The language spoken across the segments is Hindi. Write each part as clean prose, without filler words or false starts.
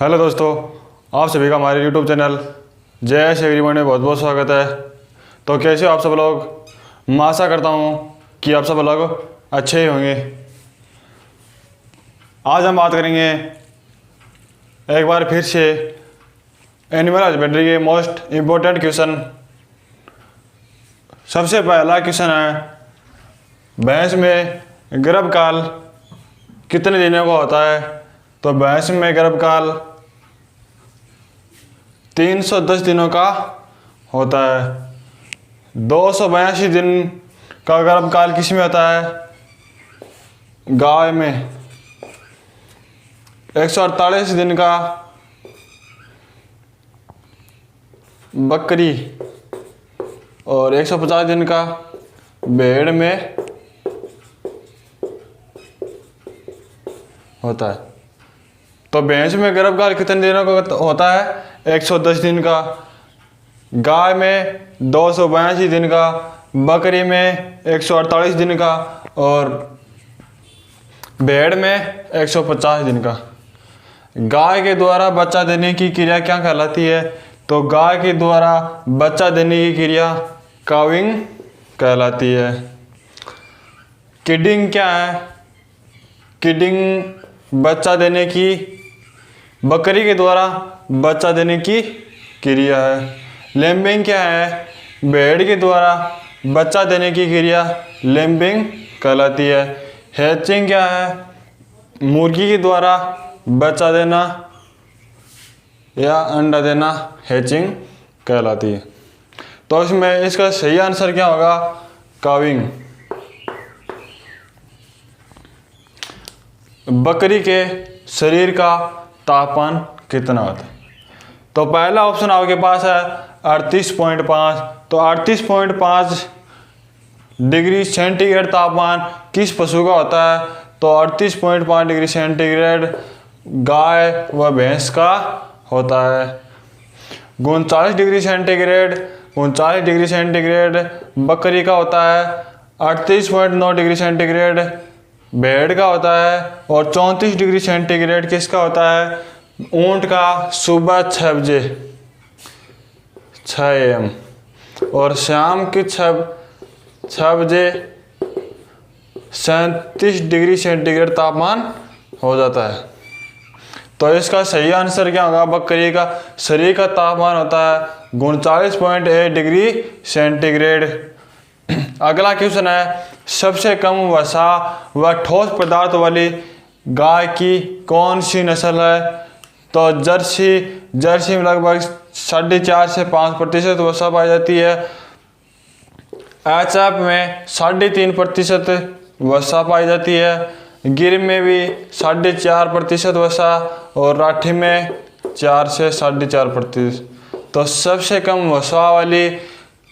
हेलो दोस्तों, आप सभी का हमारे यूट्यूब चैनल जय श्री एवरीवन में बहुत बहुत स्वागत है। तो कैसे हो आप सब लोग? मैं आशा करता हूँ कि आप सब लोग अच्छे ही होंगे। आज हम बात करेंगे एक बार फिर से एनिमल हस्बेंड्री के मोस्ट इम्पोर्टेंट क्वेश्चन। सबसे पहला क्वेश्चन है, भैंस में गर्भकाल कितने दिनों का होता है? तो भैंस में गर्भकाल 310 दिनों का होता है। 282 दिन का गर्भकाल किस में होता है? गाय में। 148 दिन का बकरी और 150 दिन का भेड़ में होता है। तो भैंस में गर्भकाल कितने दिनों का होता है? 110 दिन का। गाय में 282 दिन का, बकरी में 148 दिन का और भेड़ में 150 दिन का। गाय के द्वारा बच्चा देने की क्रिया क्या कहलाती है? तो गाय के द्वारा बच्चा देने की क्रिया काविंग कहलाती है। किडिंग क्या है? किडिंग बच्चा देने की, बकरी के द्वारा बच्चा देने की क्रिया है। लैम्बिंग क्या है? भेड़ के द्वारा बच्चा देने की क्रिया लैम्बिंग कहलाती है। हैचिंग क्या है? मुर्गी के द्वारा बच्चा देना या अंडा देना हैचिंग कहलाती है। तो इसमें इसका सही आंसर क्या होगा? काविंग। बकरी के शरीर का तापमान कितना होता है? तो पहला ऑप्शन आपके पास है 38.5। तो 38.5 डिग्री सेंटीग्रेड तापमान किस पशु का होता है? तो 38.5 डिग्री सेंटीग्रेड गाय व भैंस का होता है। 39 डिग्री सेंटीग्रेड 39 डिग्री सेंटीग्रेड बकरी का होता है। 38.9 डिग्री सेंटीग्रेड भेड़ का होता है और 34 डिग्री सेंटीग्रेड किसका होता है? ऊंट का सुबह 6 बजे 6 AM और शाम की 6 बजे 37 डिग्री सेंटीग्रेड तापमान हो जाता है। तो इसका सही आंसर क्या होगा? बकरी का शरीर का तापमान होता है 39.1 डिग्री सेंटीग्रेड। अगला क्वेश्चन है, सबसे कम वसा व ठोस पदार्थ वाली गाय की कौन सी नस्ल है? तो जर्सी में लगभग 4.5 से 5% वसा पाई जाती है। एचएफ में 3.5% वसा पाई जाती है। गिर में भी 4.5% वसा और राठी में 4 से 4.5%। तो सबसे कम वसा वाली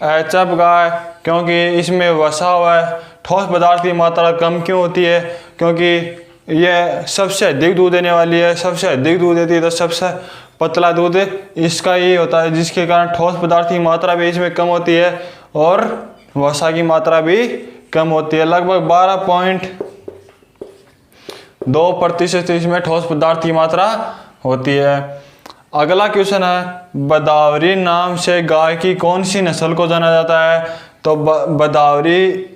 एचएफ गाय, क्योंकि इसमें वसा हुआ है। ठोस पदार्थ की मात्रा कम क्यों होती है? क्योंकि यह सबसे अधिक दूध देने वाली है, सबसे अधिक दूध देती है तो सबसे पतला दूध इसका ही होता है, जिसके कारण ठोस पदार्थ की मात्रा भी इसमें कम होती है और वसा की मात्रा भी कम होती है। लगभग 12.2% इसमें ठोस पदार्थ की मात्रा होती है। अगला क्वेश्चन है, बदावरी नाम से गाय की कौन सी नस्ल को जाना जाता है? तो बदावरी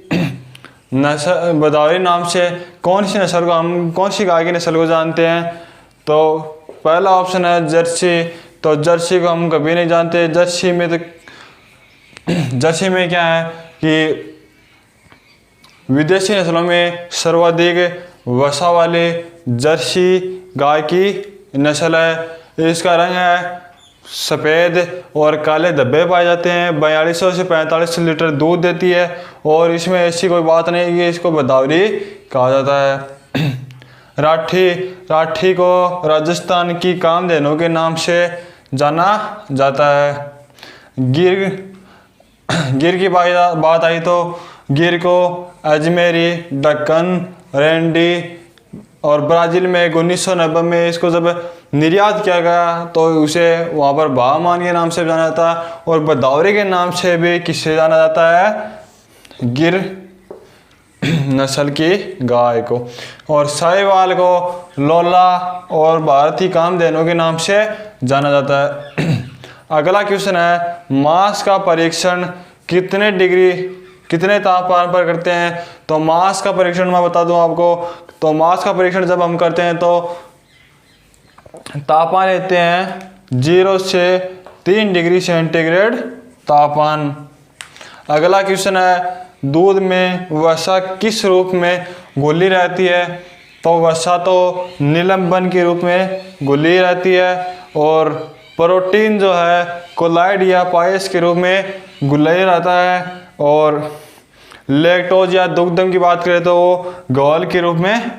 नाम से कौन सी नस्ल को हम कौन सी गाय की नस्ल को जानते हैं? तो पहला ऑप्शन है जर्सी। तो जर्सी को हम कभी नहीं जानते। जर्सी में क्या है कि विदेशी नस्लों में सर्वाधिक वसा वाले जर्सी गाय की नस्ल है। इसका रंग है सफ़ेद और काले धब्बे पाए जाते हैं। 4200 से 45 लीटर दूध देती है और इसमें ऐसी कोई बात नहीं है कि इसको बदावरी कहा जाता है। राठी को राजस्थान की कामधेनु के नाम से जाना जाता है। गिर की बात आई तो गिर को अजमेरी, दक्कन, रेंडी और ब्राज़ील में 1990 में इसको जब निर्यात किया गया तो उसे वहाँ पर बाहमान के नाम से जाना जाता है और बदावरी के नाम से भी किससे जाना जाता है? गिर नस्ल की गाय को, और साहिवाल को लोला और भारतीय कामधेनु के नाम से जाना जाता है। अगला क्वेश्चन है, मांस का परीक्षण कितने तापमान पर करते हैं? तो मांस का परीक्षण मैं बता दूं आपको, तो मांस का परीक्षण जब हम करते हैं तो तापमान लेते हैं 0 से 3 डिग्री सेंटीग्रेड तापमान। अगला क्वेश्चन है, दूध में वसा किस रूप में घुली रहती है? तो वसा तो निलंबन के रूप में घुली रहती है, और प्रोटीन जो है कोलाइड या पायस के रूप में घुला ही रहता है, और लैक्टोज या दुग्धम की बात करें तो वो घोल के रूप में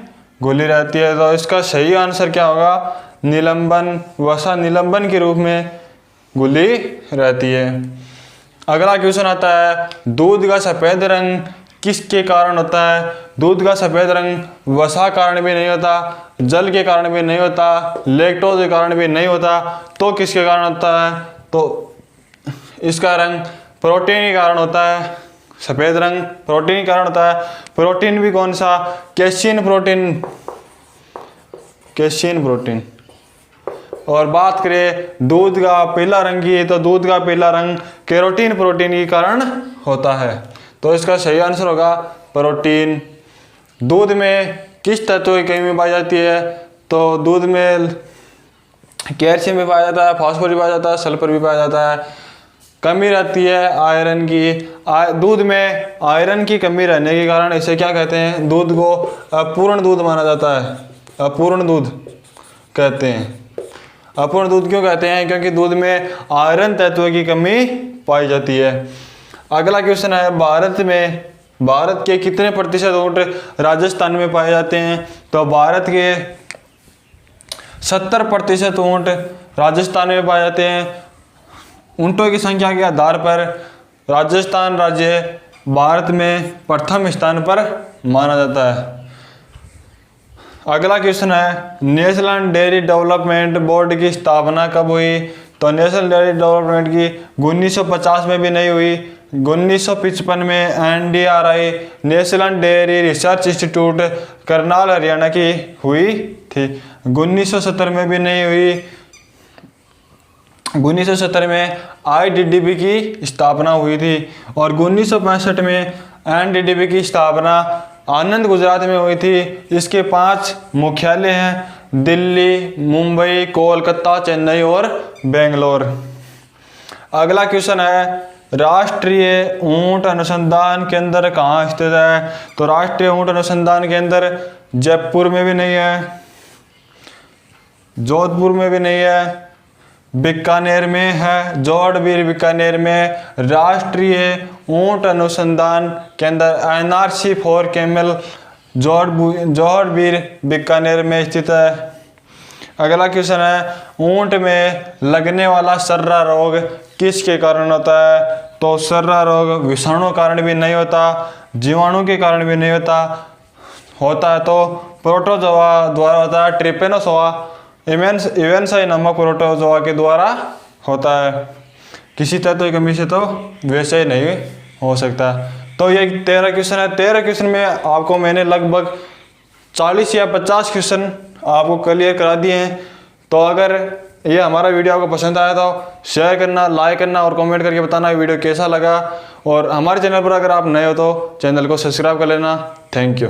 घुली रहती है। तो इसका सही आंसर क्या होगा? निलंबन, वसा निलंबन के रूप में घुली रहती है। अगला क्वेश्चन आता है, दूध का सफ़ेद रंग किसके कारण होता है? दूध का सफ़ेद रंग वसा कारण भी नहीं होता, जल के कारण भी नहीं होता, लैक्टोज के कारण भी नहीं होता, तो किसके कारण होता है? तो इसका रंग प्रोटीन के कारण होता है। सफ़ेद रंग प्रोटीन के कारण होता है। प्रोटीन भी कौन सा? Casein protein. और बात करें दूध का पीला रंग की, तो दूध का पीला रंग कैरोटीन प्रोटीन के कारण होता है। तो इसका सही आंसर होगा प्रोटीन। दूध में किस तत्व की कमी पाई जाती है? तो दूध में कैल्शियम भी पाया जाता है, फास्फोरस भी पाया जाता है, सल्फर भी पाया जाता है। कमी रहती है आयरन की। दूध में आयरन की कमी रहने के कारण इसे क्या कहते हैं? दूध को अपूर्ण दूध माना जाता है, अपूर्ण दूध कहते हैं। अपूर्ण दूध क्यों कहते हैं? क्योंकि दूध में आयरन तत्व की कमी पाई जाती है। अगला क्वेश्चन है, भारत के कितने प्रतिशत ऊंट राजस्थान में पाए जाते हैं? तो भारत के 70% ऊंट राजस्थान में पाए जाते हैं। ऊंटों की संख्या के आधार पर राजस्थान राज्य भारत में प्रथम स्थान पर माना जाता है। अगला क्वेश्चन है, नेशनल डेयरी डेवलपमेंट बोर्ड की स्थापना कब हुई? तो नेशनल डेयरी डेवलपमेंट की 1950 में भी नहीं हुई। 1955 में NDRI national dairy research institute Karnal Haryana की हुई थी। 1970 में भी नहीं हुई। 1970 में IDDB की स्थापना हुई थी, और 1965 में NDDB की स्थापना आनंद गुजरात में हुई थी। इसके 5 मुख्यालय हैं, दिल्ली, मुंबई, कोलकाता, चेन्नई और बेंगलोर। अगला क्वेश्चन है, राष्ट्रीय ऊंट अनुसंधान केंद्र कहाँ स्थित है? तो राष्ट्रीय ऊंट अनुसंधान केंद्र जयपुर में भी नहीं है, जोधपुर में भी नहीं है, बीकानेर में है। जोड़बीर बीकानेर में राष्ट्रीय ऊंट अनुसंधान केंद्र NRC फॉर कैमल जोड़बीर बीकानेर में स्थित है। अगला क्वेश्चन है, ऊंट में लगने वाला सर्रा रोग किसके कारण होता है? तो सर्रा रोग विषाणु कारण भी नहीं होता, जीवाणु के कारण भी नहीं होता है तो प्रोटोजोआ द्वारा होता है। ट्रिपेनोसोआ इवेंसाई नामक प्रोटोजोआ के द्वारा होता है। किसी तत्व की कमी से तो वैसे ही नहीं हो सकता। तो ये 13 क्वेश्चन है। 13 क्वेश्चन में आपको मैंने लगभग 40 या 50 क्वेश्चन आपको क्लियर करा दिए हैं। तो अगर ये हमारा वीडियो आपको पसंद आया तो शेयर करना, लाइक करना और कमेंट करके बताना वीडियो कैसा लगा। और हमारे चैनल पर अगर आप नए हो तो चैनल को सब्सक्राइब कर लेना। Thank you.